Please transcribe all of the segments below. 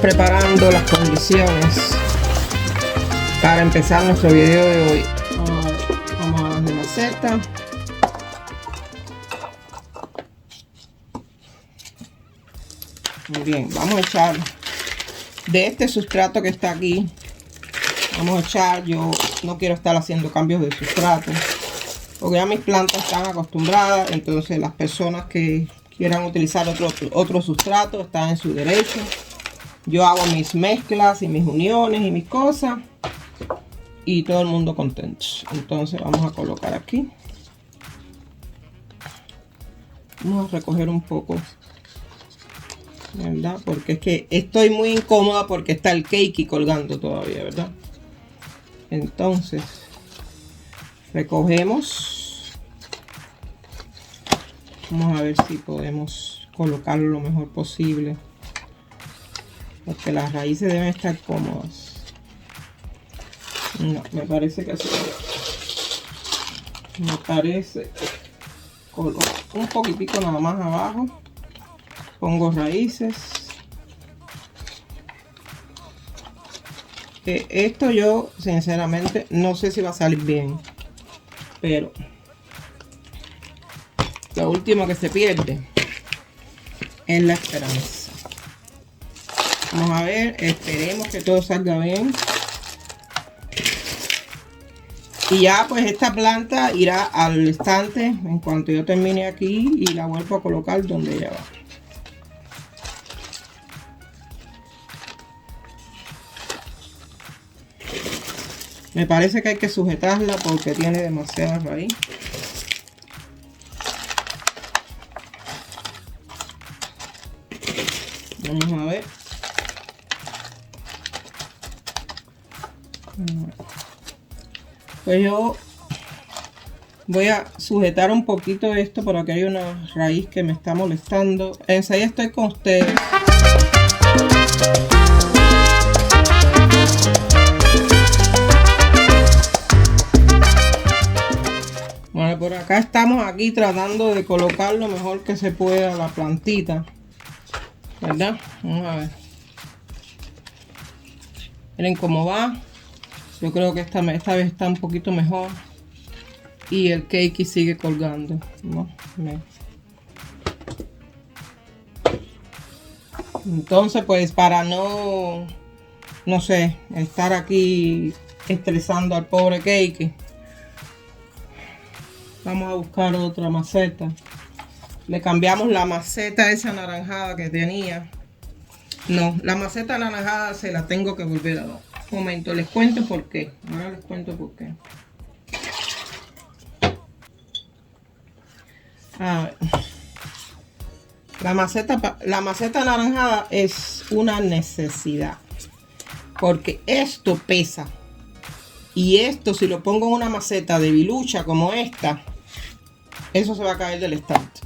preparando las condiciones para empezar nuestro video de hoy. Vamos a darle maceta. Muy bien, vamos a echar de este sustrato que está aquí. Vamos a echar, yo no quiero estar haciendo cambios de sustrato porque ya mis plantas están acostumbradas. Entonces las personas que quieran utilizar otro sustrato están en su derecho. Yo hago mis mezclas y mis uniones y mis cosas y todo el mundo contento. Entonces vamos a colocar aquí. Vamos a recoger un poco, ¿verdad? Porque es que estoy muy incómoda porque está el cake colgando todavía, ¿verdad? Entonces recogemos. Vamos a ver si podemos colocarlo lo mejor posible, porque las raíces deben estar cómodas. No, me parece que así. Me parece. Coloco un poquitico nada más abajo. Pongo raíces. Esto yo sinceramente no sé si va a salir bien, pero lo último que se pierde es la esperanza. Vamos a ver, esperemos que todo salga bien. Y ya pues esta planta irá al estante en cuanto yo termine aquí y la vuelvo a colocar donde ella va. Me parece que hay que sujetarla porque tiene demasiada raíz. Vamos a ver. Pues yo voy a sujetar un poquito esto porque hay una raíz que me está molestando. Enseguida estoy con ustedes. Bueno, por acá estamos aquí tratando de colocar lo mejor que se pueda la plantita, ¿verdad? Vamos a ver. Miren cómo va. Yo creo que esta vez está un poquito mejor. Y el cake sigue colgando, ¿no? Entonces, pues para no sé, estar aquí estresando al pobre cake, vamos a buscar otra maceta. Le cambiamos la maceta esa anaranjada que tenía. No, la maceta anaranjada se la tengo que volver a dar. Un momento, les cuento por qué. Ahora les cuento por qué. A ver. La maceta anaranjada es una necesidad. Porque esto pesa. Y esto, si lo pongo en una maceta de bilucha como esta, eso se va a caer del estante.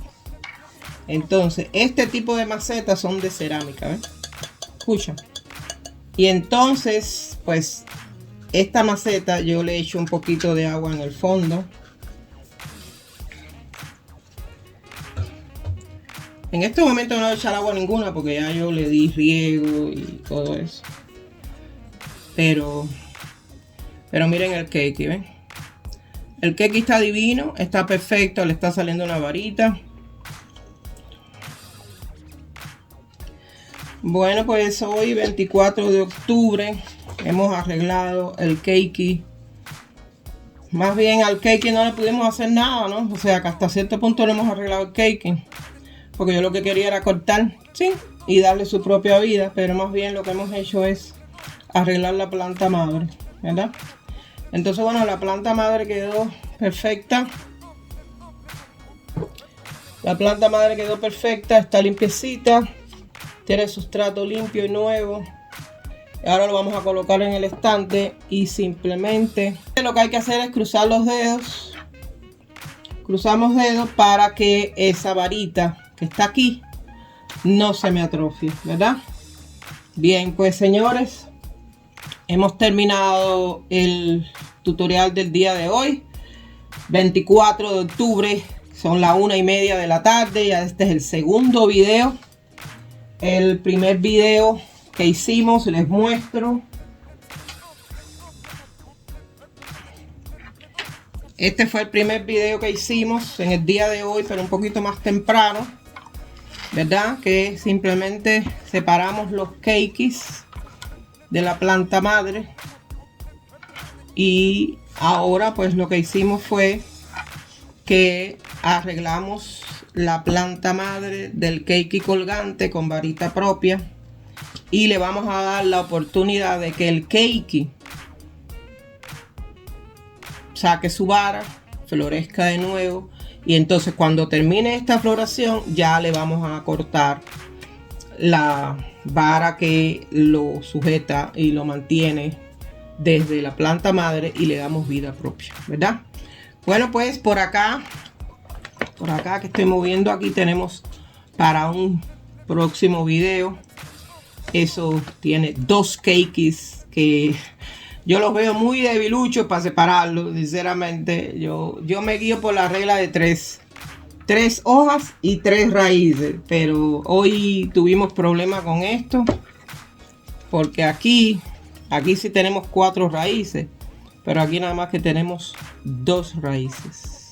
Entonces, este tipo de macetas son de cerámica, ¿ves? Escucha. Y entonces, pues, esta maceta yo le echo un poquito de agua en el fondo. En este momento no voy a echar agua ninguna porque ya yo le di riego y todo eso. Pero miren el cake, ¿ven? El cake está divino, está perfecto, le está saliendo una varita. Bueno, pues hoy 24 de octubre hemos arreglado el cake. Más bien al cake no le pudimos hacer nada, ¿no? O sea que hasta cierto punto le hemos arreglado el cake. Porque yo lo que quería era cortar, sí, y darle su propia vida. Pero más bien lo que hemos hecho es arreglar la planta madre, ¿verdad? Entonces, bueno, la planta madre quedó perfecta. La planta madre quedó perfecta, está limpiecita. Tiene sustrato limpio y nuevo. Ahora lo vamos a colocar en el estante y simplemente lo que hay que hacer es cruzar los dedos. Cruzamos dedos para que esa varita que está aquí no se me atrofie, ¿verdad? Bien, pues señores, hemos terminado el tutorial del día de hoy, 24 de octubre, son las 1:30 de la tarde. Ya este es el segundo video. El primer video que hicimos, les muestro. Este fue el primer video que hicimos en el día de hoy, pero un poquito más temprano, ¿verdad? Que simplemente separamos los cakes de la planta madre. Y ahora pues lo que hicimos fue que arreglamos la planta madre del cakey colgante con varita propia. Y le vamos a dar la oportunidad de que el cakey saque su vara, florezca de nuevo, y entonces cuando termine esta floración ya le vamos a cortar la vara que lo sujeta y lo mantiene desde la planta madre y le damos vida propia, ¿verdad? Bueno, pues por acá que estoy moviendo, aquí tenemos para un próximo video. Eso tiene 2 cakes que yo los veo muy debiluchos para separarlos, sinceramente. Yo me guío por la regla de 3 hojas y 3 raíces, pero hoy tuvimos problemas con esto porque aquí sí tenemos 4 raíces, pero aquí nada más que tenemos 2 raíces.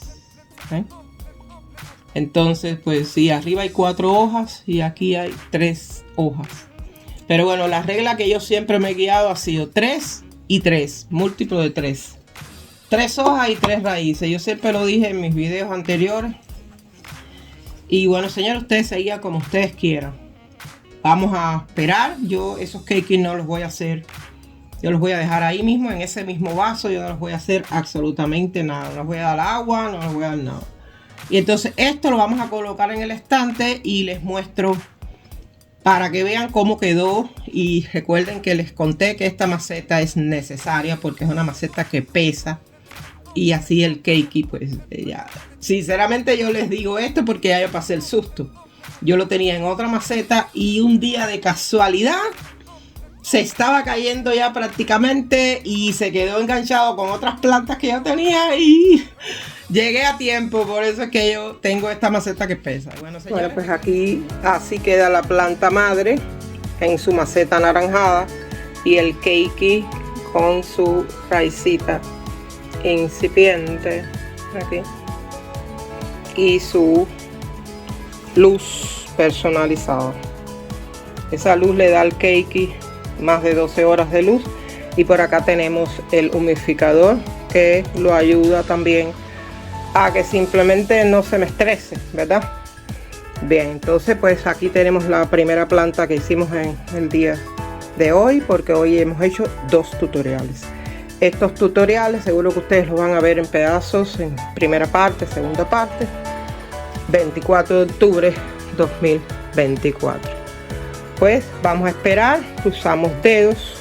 ¿Eh? Entonces pues sí, arriba hay 4 hojas y aquí hay 3 hojas. Pero bueno, la regla que yo siempre me he guiado ha sido 3 y 3, múltiplo de 3. 3 hojas y 3 raíces. Yo siempre lo dije en mis videos anteriores. Y bueno, señores, ustedes seguían como ustedes quieran. Vamos a esperar. Yo esos cakes no los voy a hacer. Yo los voy a dejar ahí mismo, en ese mismo vaso. Yo no los voy a hacer absolutamente nada. No les voy a dar agua, no les voy a dar nada. Y entonces esto lo vamos a colocar en el estante y les muestro para que vean cómo quedó. Y recuerden que les conté que esta maceta es necesaria porque es una maceta que pesa. Y así el cakey, pues ya. Sinceramente yo les digo esto porque ya yo pasé el susto. Yo lo tenía en otra maceta y un día de casualidad se estaba cayendo ya prácticamente y se quedó enganchado con otras plantas que yo tenía y llegué a tiempo. Por eso es que yo tengo esta maceta que pesa. Bueno, señores, pues aquí así queda la planta madre en su maceta anaranjada y el cakey con su raicita incipiente aquí y su luz personalizada. Esa luz le da al cakey más de 12 horas de luz. Y por acá tenemos el humidificador que lo ayuda también a que simplemente no se me estrese, ¿verdad? Bien, entonces pues aquí tenemos la primera planta que hicimos en el día de hoy, porque hoy hemos hecho 2 tutoriales. Estos tutoriales seguro que ustedes los van a ver en pedazos, en primera parte, segunda parte. 24 de octubre 2024. Pues vamos a esperar, cruzamos dedos.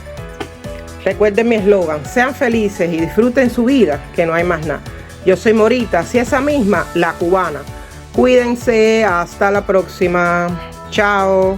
Recuerden mi eslogan: sean felices y disfruten su vida, que no hay más nada. Yo soy Morita, si esa misma, la cubana. Cuídense, hasta la próxima. Chao.